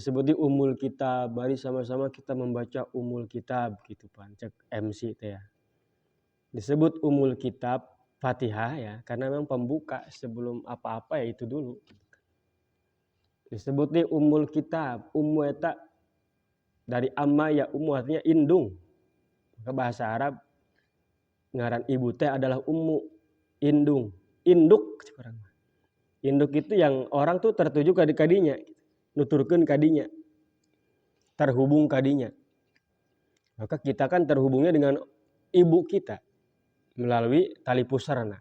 disebut di umul kitab, mari sama-sama kita membaca umul kitab gitu pan cek MC teh ya. Disebut umul kitab Fatihah ya karena memang pembuka sebelum apa-apa ya itu dulu. Disebut di umul kitab, ummu eta dari amma ya ummu artinya indung. Maka bahasa Arab ngaran ibu teh adalah ummu, indung, induk sekarang. Induk itu yang orang tuh tertuju ke kadinya, nuturkeun kadinya, terhubung kadinya. Maka kita kan terhubungnya dengan ibu kita melalui tali pusarna.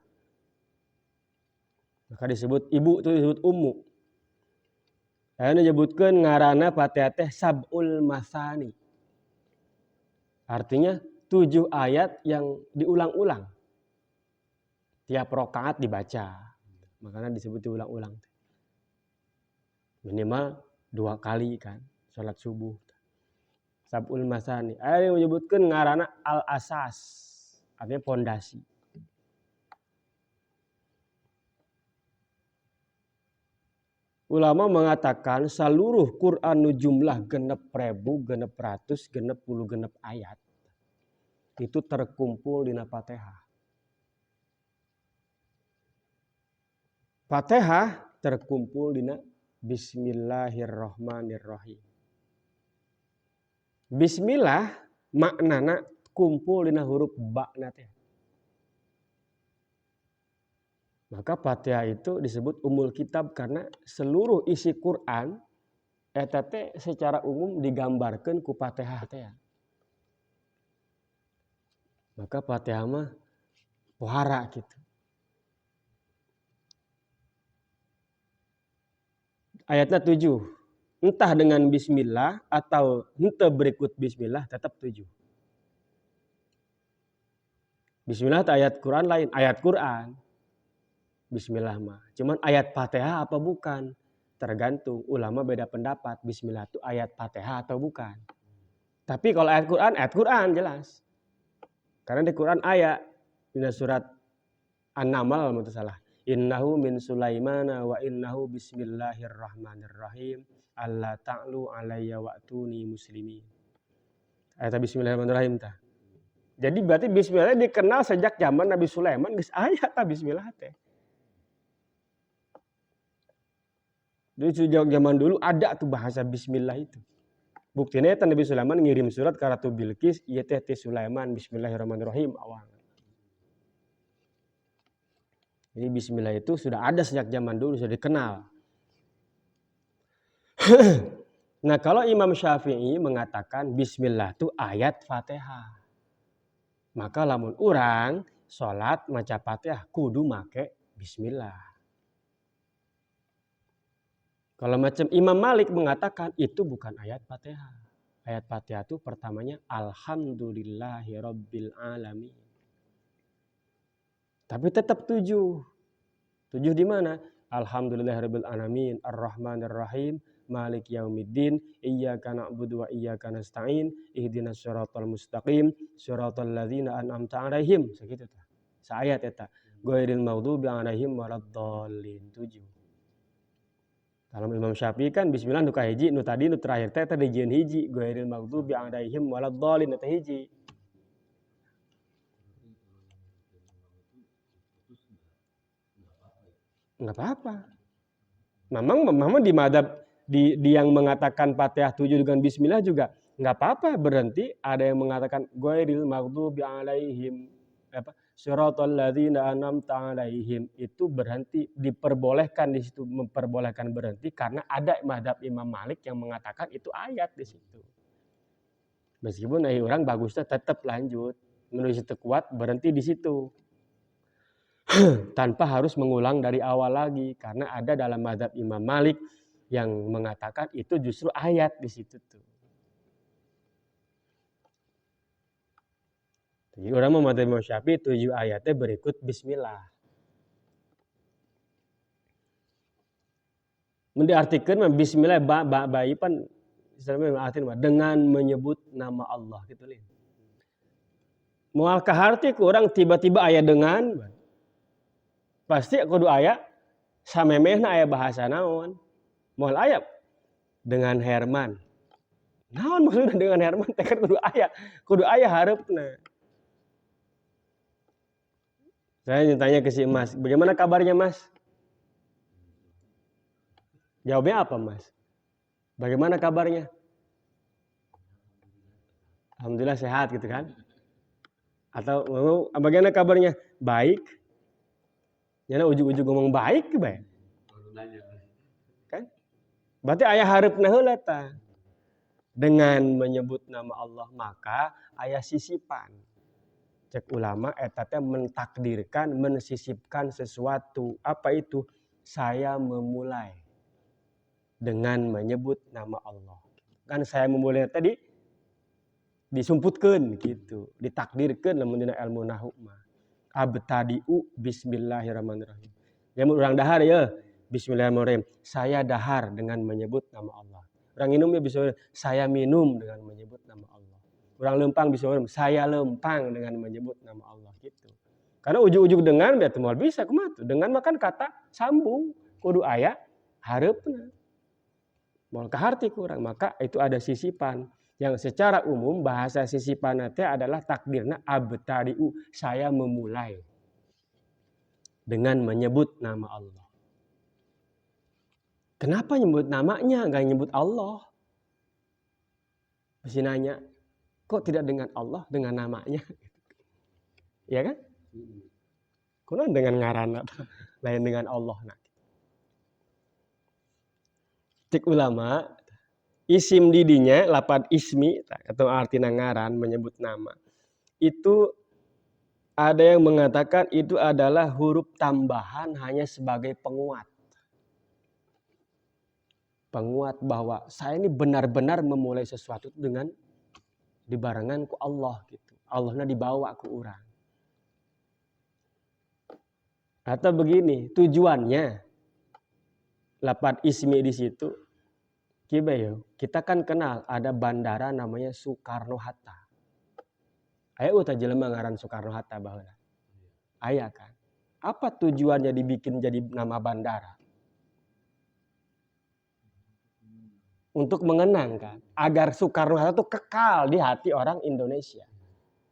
Maka disebut ibu itu disebut ummu. Ayeuna nyebutkeun ngaranna Fatihah teh sab'ul masani. Artinya 7 ayat yang diulang-ulang. Tiap rakaat dibaca. Makanya disebut diulang-ulang. Minimal 2 kali kan salat subuh. Sab'ul masani. Aya menyebutkeun ngaranna al-asas. Artinya pondasi. Ulama mengatakan seluruh Quran nu jumlah 6.000, 600, 610 ayat itu terkumpul di Fatihah. Fatihah terkumpul di Bismillahirrahmanirrahim. Bismillah maknana kumpul di huruf ba na teh. Maka Fatihah itu disebut umul kitab karena seluruh isi Quran eta teh secara umum digambarkeun ku Fatihah teh. Maka Fatihah mah pohara gitu. Ayatnya 7. Entah dengan bismillah atau henteu berikut bismillah tetap 7. Bismillah itu ayat Quran lain, ayat Quran. Bismillah mah. Cuman ayat Fatihah apa bukan? Tergantung, ulama beda pendapat. Bismillah itu ayat Fatihah atau bukan. Tapi kalau ayat Quran jelas. Karena di Quran ayat di surat An-Naml kalau salah. Innahu min Sulaimana wa innahu bismillahirrahmanirrahim. Allah ta'lu alayya wa'tuni muslimin. Ayat bismillahirrahmanirrahim tah. Jadi berarti bismillah dikenal sejak zaman Nabi Sulaiman geus aya tah bismillah teh. Jadi sejak zaman dulu ada tuh bahasa bismillah itu. Buktinya eta Nabi Sulaiman ngirim surat ka Ratu Bilqis ieu teh ti Sulaiman bismillahirrahmanirrahim awal. Jadi bismillah itu sudah ada sejak zaman dulu, sudah dikenal. Nah, kalau Imam Syafi'i mengatakan bismillah itu ayat Fatihah. Maka lamun urang salat maca Fatihah kudu make bismillah. Kalau macam Imam Malik mengatakan itu bukan ayat Fatihah. Ayat Fatihah itu pertamanya Alhamdulillahirabbil alamin. Tapi tetap 7. 7 di mana? Alhamdulillahirabbil alamin, Arrahmanirrahim, Malik yaumiddin, iyyaka na'budu wa iyyaka nasta'in, ihdinas siratal mustaqim, siratal ladzina an'amta 'alaihim. Sakitu tah. Saayat eta. Ghairil maghdubi 'alaihim waladdallin. 7. Kalau Imam Syafi'i kan bismillah nu kahiji, nu tadi nu terakhir teh tadi dijieun hiji, ghairil maghdubi 'alaihim waladdallin eta hiji. Enggak apa-apa. Memang di madzhab di yang mengatakan Fatihah 7 dengan bismillah juga enggak apa-apa, berhenti ada yang mengatakan ghairil maghdubi 'alaihim siratal ladzina an'amta 'alaihim, itu berhenti, diperbolehkan di situ, memperbolehkan berhenti karena ada mazhab Imam Malik yang mengatakan itu ayat di situ. Meskipun orang bagusnya tetap lanjut, menulis itu kuat berhenti di situ. Tanpa harus mengulang dari awal lagi karena ada dalam mazhab Imam Malik yang mengatakan itu justru ayat di situ tuh. Jadi orang mau mazhab Imam Syafi'i 7 ayatnya berikut bismillah. Mendiartikan bismillah baipan dengan menyebut nama Allah gitu lin. Moal kaharti kurang tiba-tiba aya dengan pasti kudu aya samemehna aya bahasa naon. Moal aya dengan Herman. Naon maksudna dengan Herman teh kan kudu aya hareupna. Saya tanya ke si Mas, bagaimana kabarnya Mas? Jawabnya apa Mas? Bagaimana kabarnya? Alhamdulillah sehat gitu kan? Atau bagaimana kabarnya? Baik. Nyana ujug-ujug ngomong baik bae. Kan? Berarti aya hareupna heula tah. Dengan menyebut nama Allah maka aya sisipan. Cek ulama eta teh mentakdirkan, mensisipkan sesuatu. Apa itu? Saya memulai dengan menyebut nama Allah. Kan saya memulai tadi disumputkeun gitu, ditakdirkeun lamun dina ilmu nahwu mah. Abtadi'u bismillahirrahmanirrahim. Jamun urang dahar ya, bismillahirrahmanirrahim. Saya dahar dengan menyebut nama Allah. Urang minum ya bisa saya minum dengan menyebut nama Allah. Urang lempang bisa saya lempang dengan menyebut nama Allah gitu. Karena ujug-ujug dengan ya teu moal bisa kumaha tuh. Dengan makan kata sambung kudu aya hareupna. Moal kaharti kurang maka itu ada sisipan. Yang secara umum bahasa sisipan teh adalah takdirna abtadi'u, saya memulai dengan menyebut nama Allah. Kenapa nyebut namanya enggak nyebut Allah? Mesti nanya, kok tidak dengan Allah, dengan namanya? Iya kan? Kunaon dengan ngaranna lain dengan Allah nah. Cik ulama isim didinya lapad ismi atau artina ngaran menyebut nama. Itu ada yang mengatakan itu adalah huruf tambahan hanya sebagai penguat. Penguat bahwa saya ini benar-benar memulai sesuatu dengan dibarengan ku Allah gitu. Allahna dibawa ku urang. Atau begini, tujuannya lapad ismi di situ. Kita kan kenal ada bandara namanya Soekarno-Hatta. Aya utah jelema ngaran Soekarno-Hatta baheula. Aya kan. Apa tujuannya dibikin jadi nama bandara? Untuk mengenang kan, agar Soekarno-Hatta itu kekal di hati orang Indonesia.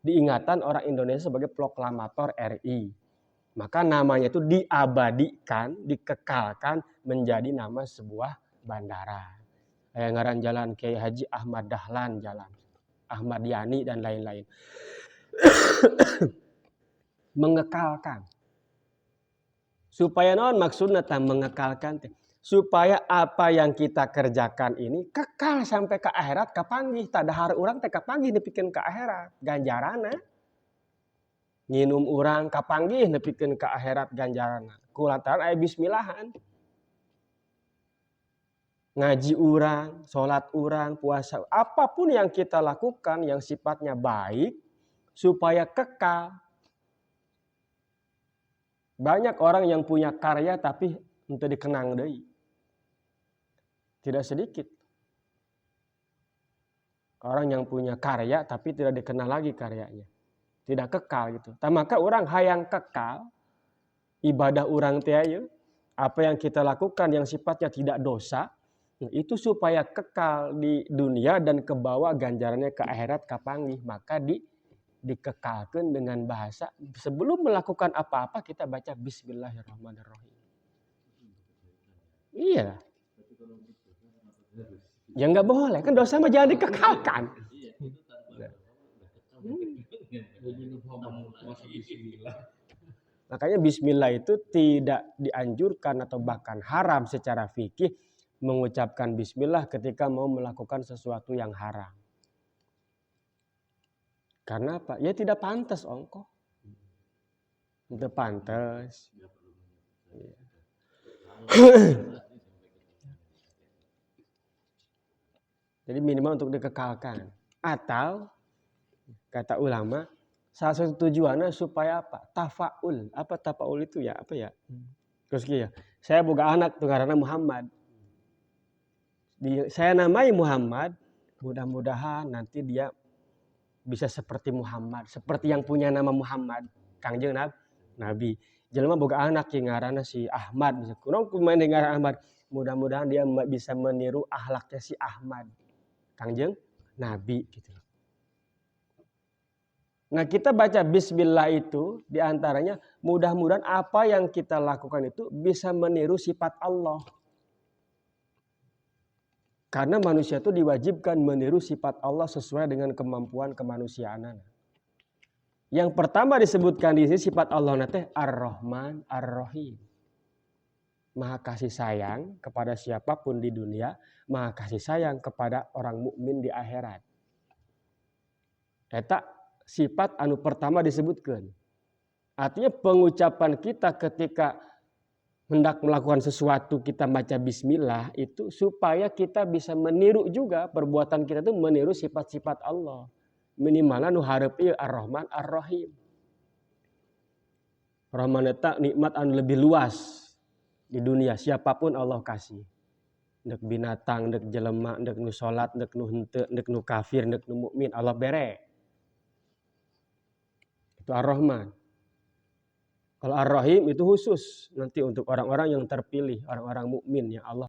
Diingatan orang Indonesia sebagai proklamator RI. Maka namanya itu diabadikan, dikekalkan menjadi nama sebuah bandara. Kayak ngaran jalan Kiai Haji Ahmad Dahlan jalan, Ahmad Yani dan lain-lain. Mengekalkan. Supaya naon maksudna tah mengekalkan teh? Supaya apa yang kita kerjakan ini kekal sampai ke akhirat kapanggih. Tadahar urang teh kapanggih nepikeun ke akhirat ganjarana. Nginum urang kapanggih nepikeun ke akhirat ganjarana. Kulantaran aya bismillahan. Ngaji urang, sholat urang, puasa, apapun yang kita lakukan yang sifatnya baik supaya kekal. Banyak orang yang punya karya tapi untuk dikenang deui. Tidak sedikit. Orang yang punya karya tapi tidak dikenal lagi karyanya. Tidak kekal gitu. Maka orang hayang kekal ibadah urang teh aya, apa yang kita lakukan yang sifatnya tidak dosa, itu supaya kekal di dunia dan kebawa ganjarannya ke akhirat kapanggih. Maka dikekalkan dengan bahasa sebelum melakukan apa-apa kita baca bismillahirrahmanirrahim. Iya. Ya nggak boleh kan dosa mah jangan dikekalkan. Makanya bismillah itu tidak dianjurkan atau bahkan haram secara fikih mengucapkan bismillah ketika mau melakukan sesuatu yang haram. Karena apa? Ya tidak pantas ongkoh. Tidak pantas. Jadi minimal untuk dikekalkan. Atau kata ulama salah satu tujuannya supaya apa? Tafaul. Apa tafaul itu ya? Apa ya? Terus ya. Saya boga anak tuh karena Muhammad. Saya namai Muhammad, mudah-mudahan nanti dia bisa seperti Muhammad, seperti yang punya nama Muhammad, Kangjeng Nabi. nabi. Jelema boga anak yang ngaranna si Ahmad, kurang kumaha ngaran Ahmad. Mudah-mudahan dia bisa meniru akhlaknya si Ahmad. Kangjeng Nabi gitu. Nah, kita baca bismillah itu diantaranya mudah-mudahan apa yang kita lakukan itu bisa meniru sifat Allah. Karena manusia itu diwajibkan meniru sifat Allah sesuai dengan kemampuan kemanusiaan. Yang pertama disebutkan di sini sifat Allah nate Ar-Rahman Ar-Rahim. Maha kasih sayang kepada siapapun di dunia, maha kasih sayang kepada orang mukmin di akhirat. Eta sifat anu pertama disebutkan. Artinya pengucapan kita ketika hendak melakukan sesuatu kita baca bismillah itu supaya kita bisa meniru juga perbuatan kita itu meniru sifat-sifat Allah. Minimalnya nu hareup ieu Ar-Rahman Ar-Rahim. Rahman eta nikmat anu lebih luas di dunia siapapun Allah kasih. Dek binatang, dek jelema, dek nu salat, dek nu henteu, dek nu kafir, dek nu mukmin Allah bere. Itu Ar-Rahman. Kalau Ar-Rahim itu khusus nanti untuk orang-orang yang terpilih, orang-orang mukmin yang Allah